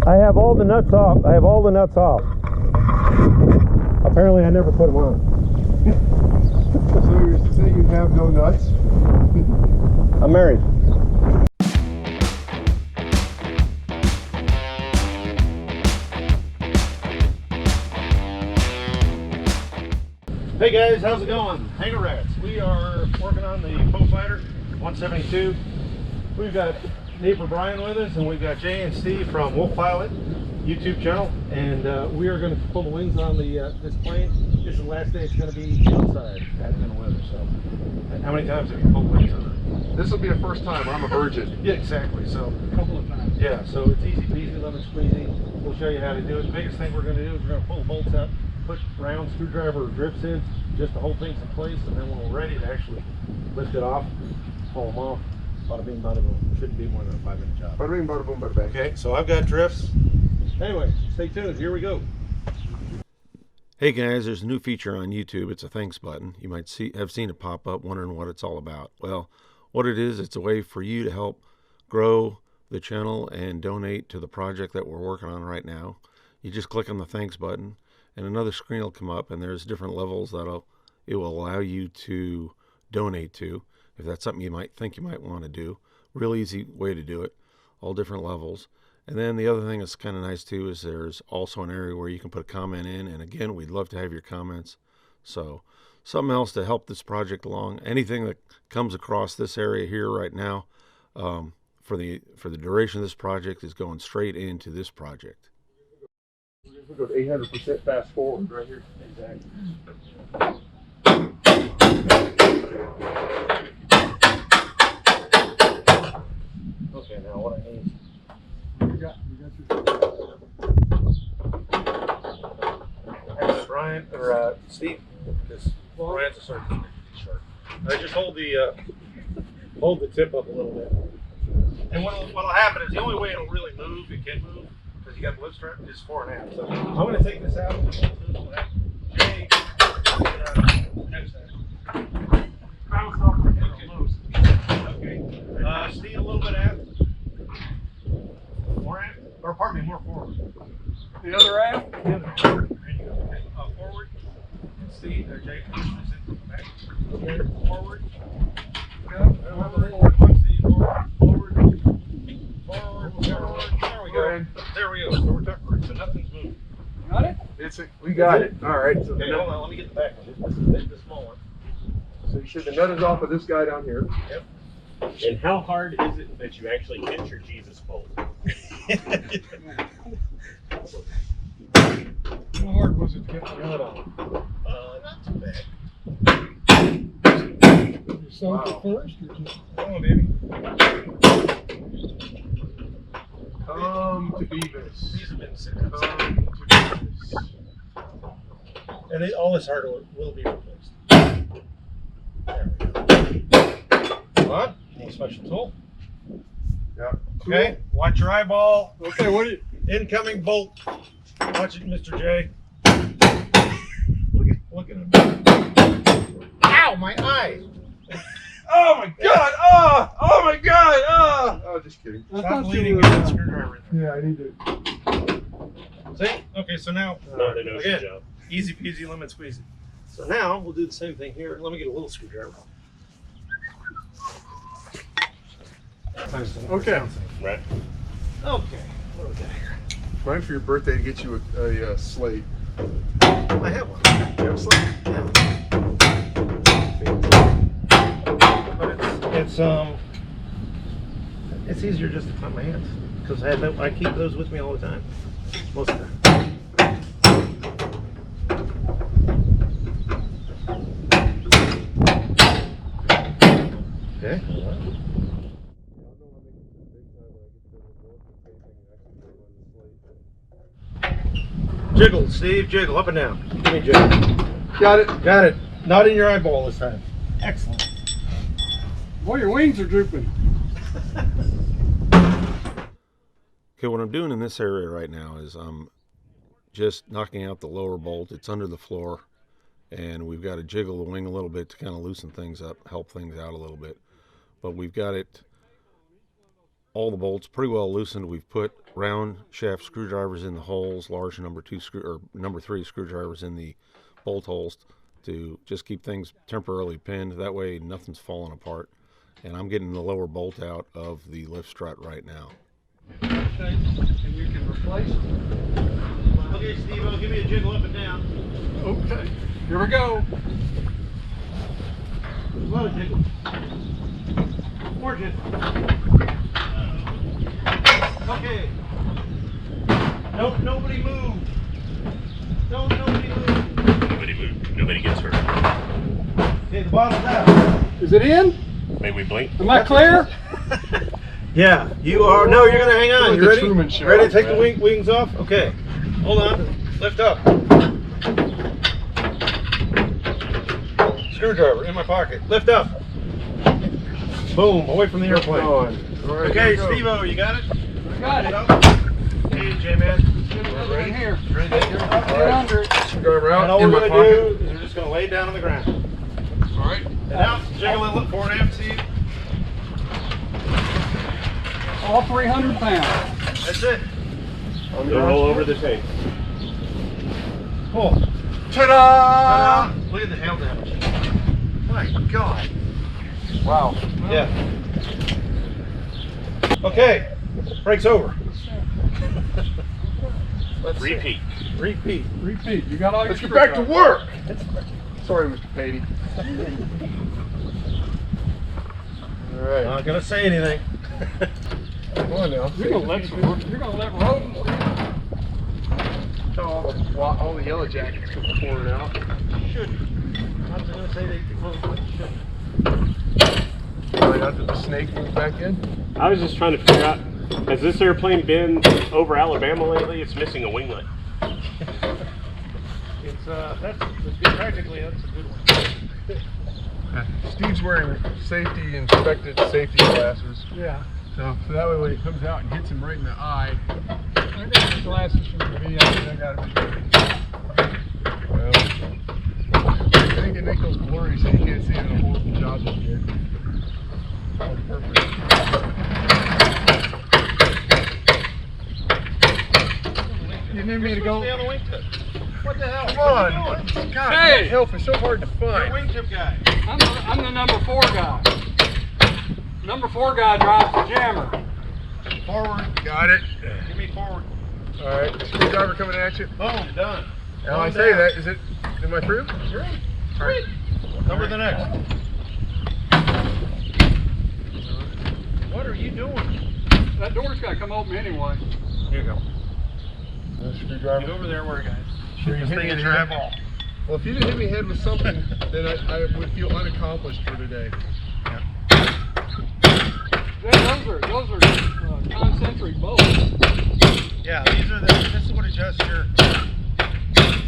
I have all the nuts off. I have all the nuts off. Apparently I never put them on. So you're saying you have no nuts? I'm married. Hey guys, how's it going? HangaRatz. We are working on the Poe Fighter 172. We've got neighbor Brian with us, and we've got Jay and Steve from Wolf Pilot YouTube channel, and we are going to pull the wings on the this plane. This is the last day it's going to be outside, bad kind of weather. So, how many times have you pulled wings on it? This will be a first time. I'm a virgin. Yeah, exactly. So, A couple of times. yeah, so it's easy peasy, lemon squeezy. We'll show you how to do it. The biggest thing we're going to do is we're going to pull the bolts out, put round screwdriver or drifts in, just to hold things in place, and then when we're ready to actually lift it off, pull them off. Bada bing, bada boom. Shouldn't be more than a 5-minute job. Bada bing, bada boom, bada bang. Okay, so I've got drifts. Anyway, stay tuned. Here we go. Hey guys, there's a new feature on YouTube. It's a thanks button. You might have seen it pop up, wondering what it's all about. Well, what it is, it's a way for you to help grow the channel and donate to the project that we're working on right now. You just click on the thanks button, and another screen will come up, and there's different levels it will allow you to donate to, if that's something you might think you might want to do. Real easy way to do it, all different levels. And then the other thing that's kind of nice too is there's also an area where you can put a comment in, and again, we'd love to have your comments. So something else to help this project along, anything that comes across this area here right now, for the duration of this project, is going straight into this project. We go to 800% fast forward right here. Exactly. Okay, now what I need. Brian or Steve, because Brian's a certain sharp. Just hold the tip up a little bit. And what'll happen is the only way it'll really move, it can move, because you got the lift strap, is 4.5. So I'm going to take this out. Jay, bounce off the head. Okay. Steve, a little bit aft. More aft, or pardon me, more forward. The other aft? The other aft. There you go. Okay. Forward. Steve, Jay, push this in from the back. Okay. Forward. Go. Forward. Come on, Steve. Forward. Forward. Forward. There we go. There we go. So we're tucked. So nothing's moving. Got it? We got it. All right. So Okay, hold on. Let me get the back one. This is the small one. So you should the nut is off of this guy down here. Yep. And how hard is it that you actually hit your Jesus bolt? How hard was it to get the nut on? Not too bad. You soaked it first? Or just... Come on, baby. Come to Beavis. These have been sitting Come outside. to Beavis. And all this hardware will be replaced. There we go. Come on. Any special tool? Yeah. Okay. Watch your eyeball. Okay, what do you... Incoming bolt. Watch it, Mr. J. Look at him. Ow, my eye. Oh my God! Oh my God! Oh, just kidding. Stop bleeding and get the screwdriver in there. Yeah, I need to. See? Okay, so now, Not an ocean again, job. easy peasy lemon squeezy. So now we'll do the same thing here. Let me get a little screwdriver. Okay. Right. Okay. What do we got here? Trying for your birthday to get you a slate. I have one. You have a slate? Yeah. But it's easier just to clean my hands, because I keep those with me all the time, most of the time. Okay. Jiggle, Steve, jiggle, up and down. Give me jiggle. Got it. Got it. Not in your eyeball this time. Excellent. Boy, your wings are drooping. Okay, what I'm doing in this area right now is I'm just knocking out the lower bolt. It's under the floor, and we've got to jiggle the wing a little bit to kind of loosen things up, help things out a little bit. But we've got it, all the bolts pretty well loosened. We've put round shaft screwdrivers in the holes, large number 3 screwdrivers in the bolt holes to just keep things temporarily pinned. That way nothing's falling apart. And I'm getting the lower bolt out of the lift strut right now. Okay, and you can replace it. Okay, Steve-O, give me a jiggle up and down. Okay, here we go. Slow jiggle. More jiggle. Okay. Don't nobody move. Don't nobody move. Nobody move. Nobody gets hurt. Okay, the bottom's out. Is it in? May we blink? Am I clear? Yeah, you are. No, you're gonna hang on. Like You the ready? Truman Show, Ready to take man. the wings off? Okay. Hold on. Lift up. Screwdriver in my pocket. Lift up. Boom. Away from the airplane. Okay, Steve-O, you got it? I got it. Hey, J-Man. Right here. Ready to take your Get under it. Screwdriver out And all in we're my going to pocket. do is we're just going to lay it down on the ground. All right. And out, jiggle it, look forward, aft, Steve. All 300 pounds. That's it. Go roll over the tank. Pull. Ta-da! Look at the hail damage. My God. Wow. Yeah. Okay. Brakes over. Let's see. Repeat. Repeat. Repeat. You got all your Let's get back to work. Sorry, Mr. Patey. All right. Not going to say anything. Come on now. You're gonna let rodents All the yellow jackets come pouring out. Shouldn't. I was going to say they shouldn't. Right after the snake moves back in. I was just trying to figure out, has this airplane been over Alabama lately? It's missing a winglet. It's practically that's a good one. Steve's wearing inspected safety glasses. Yeah. So that way when he comes out and hits him right in the eye. I got the glasses from the VA. I got it. Well, I think they make those blurry so you can't see it in a horrible job they did. Oh, perfect. You need me to go? Stay on the wingtip. What the hell? Come What on. are you doing? God, Hey! help is so hard to You're a find. wingtip guy. I'm the number 4 guy. Number 4 guy drives the jammer. Forward. Got it. Give me forward. All right, screwdriver coming at you. Boom. Done. Now I say that, is it, am I through? You're in. All right. Number the next. What are you doing? That door's got to come open anyway. Here you go. No Get screwdriver. over there where guys. Sure you This hit thing me is in your the head? eyeball. Well, if you didn't hit me head with something, then I would feel unaccomplished for today. Those are concentric bolts. Yeah, this is what adjusts your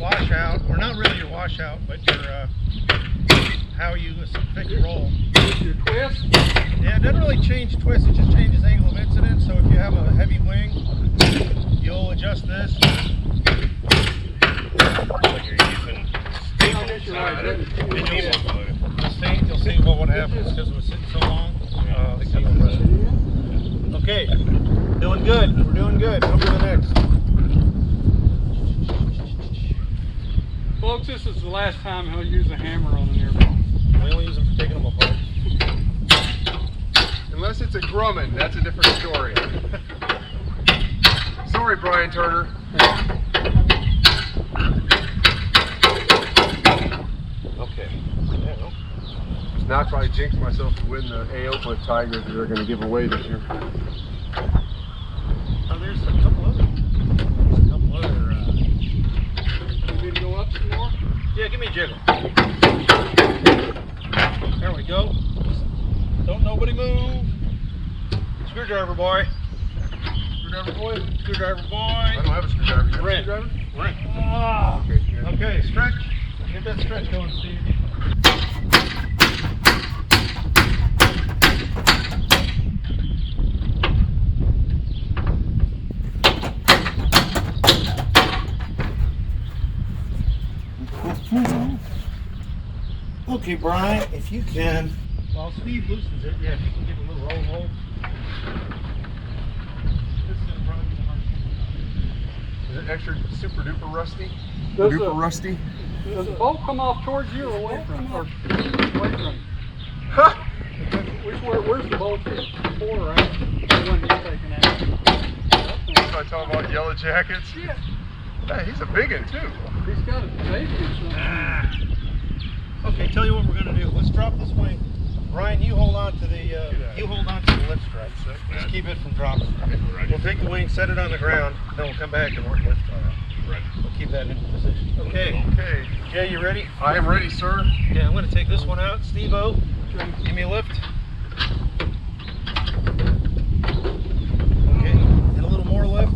washout, or not really your washout, but your how you fix your roll. Your twist. Yeah, it doesn't really change twist, it just changes angle of incidence. So if you have a heavy wing, you'll adjust this. Like you're using I guess you're right. You'll see what happens because it was sitting so long. Okay, doing good. We're doing good. Over to the next. Folks, this is the last time he'll use a hammer on an airplane. We only use them for taking them apart. Unless it's a Grumman, that's a different story. Sorry, Brian Turner. Okay. Now I probably jinxed myself to win the A Oakland Tigers that they're going to give away this year. Oh, there's a couple other. You need to go up some more? Yeah, give me a jiggle. There we go. Don't nobody move. Screwdriver boy. Screwdriver boy? Screwdriver boy. I don't have a screwdriver. You have a Red. screwdriver? Right. Okay, good. Okay, stretch. Get that stretch going, Steve. Okay, Brian, if you can. While Steve loosens it, yeah, if you can get a little roll hold. This is going to probably be the hardest. Is it extra super duper rusty? Does Duper the- rusty? Does the bolt come off towards you or away from you? Or away from you? Ha! Where's the bolt here? 4, right? The one you're taking out. If I talk about yellow jackets, Yeah. hey, he's a big one too. He's got a baby or something. Okay, tell you what we're gonna do. Let's drop this wing. Ryan, you hold on to the lift strap. Just keep it from dropping. We'll take the wing, set it on the ground, then we'll come back and work lift strap. Right. We'll keep that into position. Okay. Okay. Jay, you ready? I am ready, sir. Okay, I'm gonna take this one out. Steve-O, give me a lift. Okay, and a little more lift.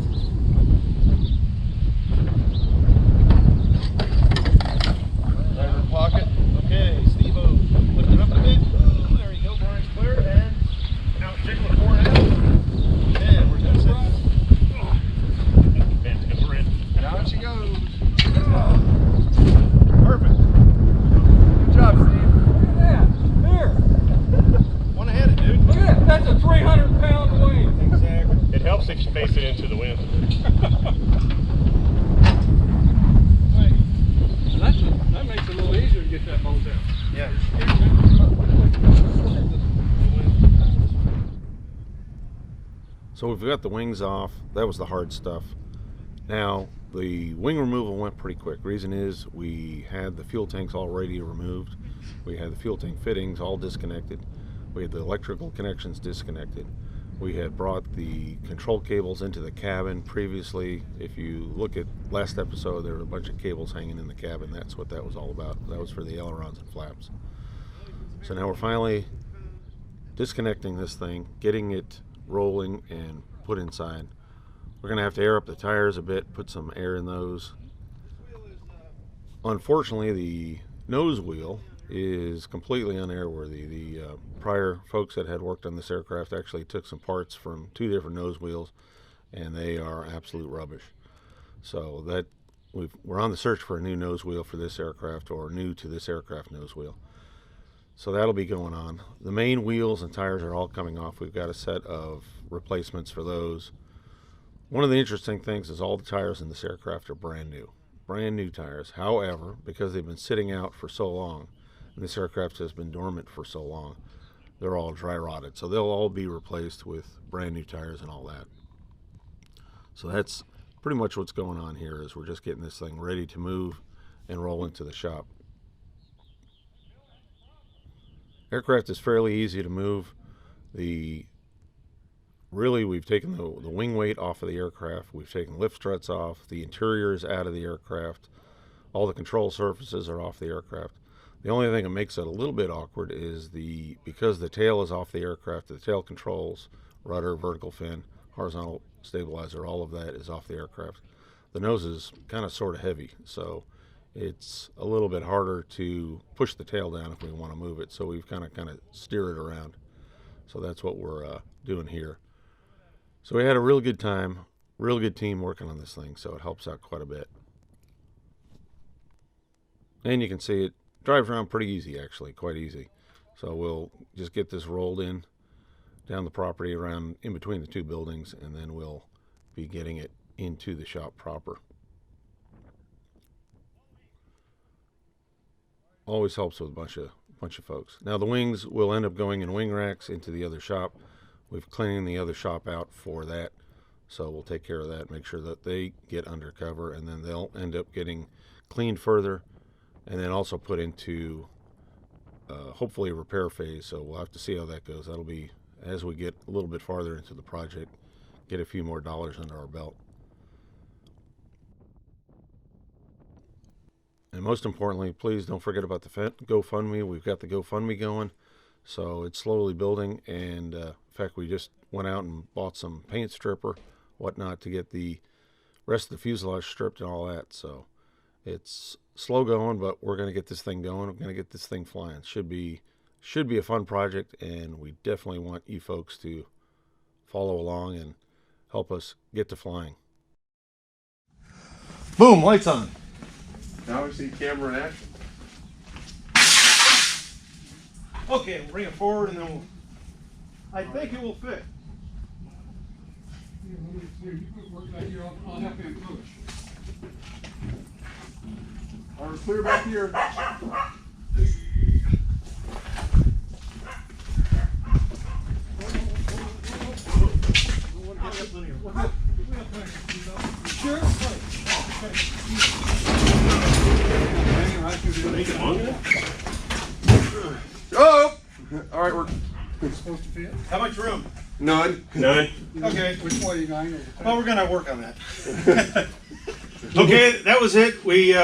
Right in the pocket. Okay, Steve-O, lift it up a bit. Ooh, there you go, Brian's clear. And now jiggle the 4.5. And we're done setting. Down she goes. Perfect. Good job, Steve. Yeah, here. One ahead of dude. Look at that. That's a 300-pound wing. Exactly. It helps if you face it into the wind. That makes it a little easier to get that bolt out. Yeah. So we've got the wings off. That was the hard stuff. Now, the wing removal went pretty quick. Reason is we had the fuel tanks already removed. We had the fuel tank fittings all disconnected. We had the electrical connections disconnected. We had brought the control cables into the cabin previously. If you look at last episode, there were a bunch of cables hanging in the cabin. That's what that was all about. That was for the ailerons and flaps. So now we're finally disconnecting this thing, getting it rolling and put inside. We're going to have to air up the tires a bit, put some air in those. Unfortunately, the nose wheel is completely unairworthy. The prior folks that had worked on this aircraft actually took some parts from 2 different nose wheels, and they are absolute rubbish. So that we're on the search for a new nose wheel for this aircraft, or new to this aircraft nose wheel. So that'll be going on. The main wheels and tires are all coming off. We've got a set of replacements for those. One of the interesting things is all the tires in this aircraft are brand new tires. However, because they've been sitting out for so long, and this aircraft has been dormant for so long, they're all dry rotted. So they'll all be replaced with brand new tires and all that. So that's pretty much what's going on here, is we're just getting this thing ready to move and roll into the shop. Aircraft is fairly easy to move. Really, we've taken the wing weight off of the aircraft. We've taken lift struts off. The interior is out of the aircraft. All the control surfaces are off the aircraft. The only thing that makes it a little bit awkward is because the tail is off the aircraft, the tail controls, rudder, vertical fin, horizontal stabilizer, all of that is off the aircraft. The nose is kind of sort of heavy, so it's a little bit harder to push the tail down if we want to move it. So we've kind of steer it around. So that's what we're doing here. So we had a real good time, real good team working on this thing, so it helps out quite a bit. And you can see it drives around pretty easy, actually, quite easy. So we'll just get this rolled in down the property around in between the 2 buildings, and then we'll be getting it into the shop proper. Always helps with a bunch of folks. Now the wings will end up going in wing racks into the other shop. We've cleaned the other shop out for that, so we'll take care of that, make sure that they get under cover, and then they'll end up getting cleaned further, and then also put into hopefully a repair phase. So we'll have to see how that goes. That'll be as we get a little bit farther into the project, get a few more dollars under our belt. And most importantly, please don't forget about the GoFundMe. We've got the GoFundMe going, so it's slowly building. And in fact, we just went out and bought some paint stripper, whatnot, to get the rest of the fuselage stripped and all that. So it's slow going, but we're going to get this thing going. We're going to get this thing flying. Should be a fun project, and we definitely want you folks to follow along and help us get to flying. Boom, lights on. Now we see camera in action. Okay, we'll bring it forward, and then I think it will fit. You put work back here, I'll help you push. We're clear back here. Sure. Oh! All right, we're Supposed to fit? How much room? none. None. Okay. Which way you going? Well, we're gonna work on that. Okay, that was it. We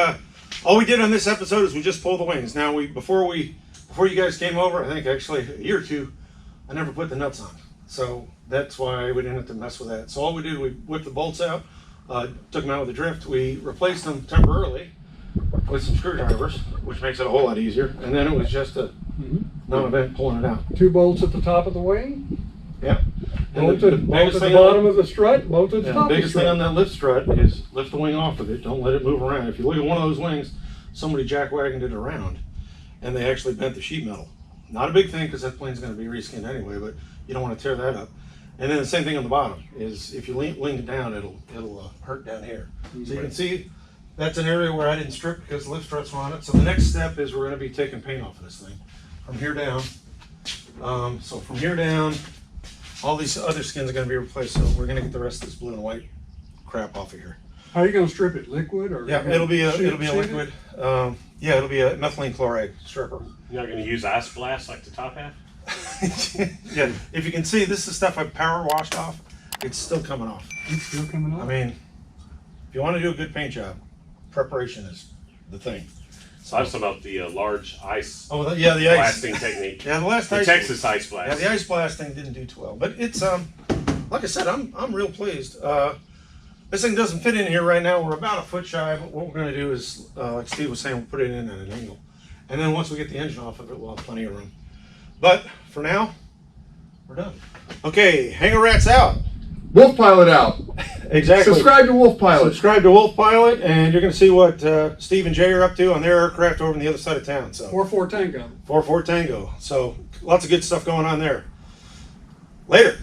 all we did on this episode is we just pulled the wings. Now before you guys came over, I think actually a year or two, I never put the nuts on, so that's why we didn't have to mess with that. So all we did, we whipped the bolts out, took them out with the drift. We replaced them temporarily with some screwdrivers, which makes it a whole lot easier. And then it was just a non-event pulling it out. 2 bolts at the top of the wing. Yeah. And Bolt at the thing bottom of the strut. Bolt at the Yeah, top the of the biggest thing on strut. that lift strut is lift the wing off of it. Don't let it move around. If you look at one of those wings, somebody jackwagoned it around, and they actually bent the sheet metal. Not a big thing because that plane's going to be reskinned anyway, but you don't want to tear that up. And then the same thing on the bottom is if you lean it down, it'll hurt down here. So you can see that's an area where I didn't strip because the lift struts were on it. So the next step is we're going to be taking paint off of this thing from here down. So from here down, all these other skins are going to be replaced. So we're going to get the rest of this blue and white crap off of here. How are you going to strip it? Liquid or? Yeah, it'll be a Shoot liquid. Yeah, it'll be a methylene chloride stripper. You're not going to use ice blast like the top half? Yeah, if you can see, this is the stuff I power washed off. It's still coming off. It's still coming I off. mean, if you want to do a good paint job, preparation is the thing. So I was talking about the large ice Oh, yeah, the ice. blasting technique. Yeah, the last The ice. Texas ice Yeah, blast. the ice blasting didn't do too well, but it's like I said, I'm real pleased. This thing doesn't fit in here right now. We're about a foot shy, but what we're going to do is, like Steve was saying, we'll put it in at an angle, and then once we get the engine off of it, we'll have plenty of room. But for now, we're done. Okay, HangaRatz out. Wolf Pilot out. Exactly. Subscribe to Wolf Pilot. Subscribe to Wolf Pilot, and you're going to see what Steve and Jay are up to on their aircraft over on the other side of town. So 4-4 Tango. 4-4 Tango. So lots of good stuff going on there. Later.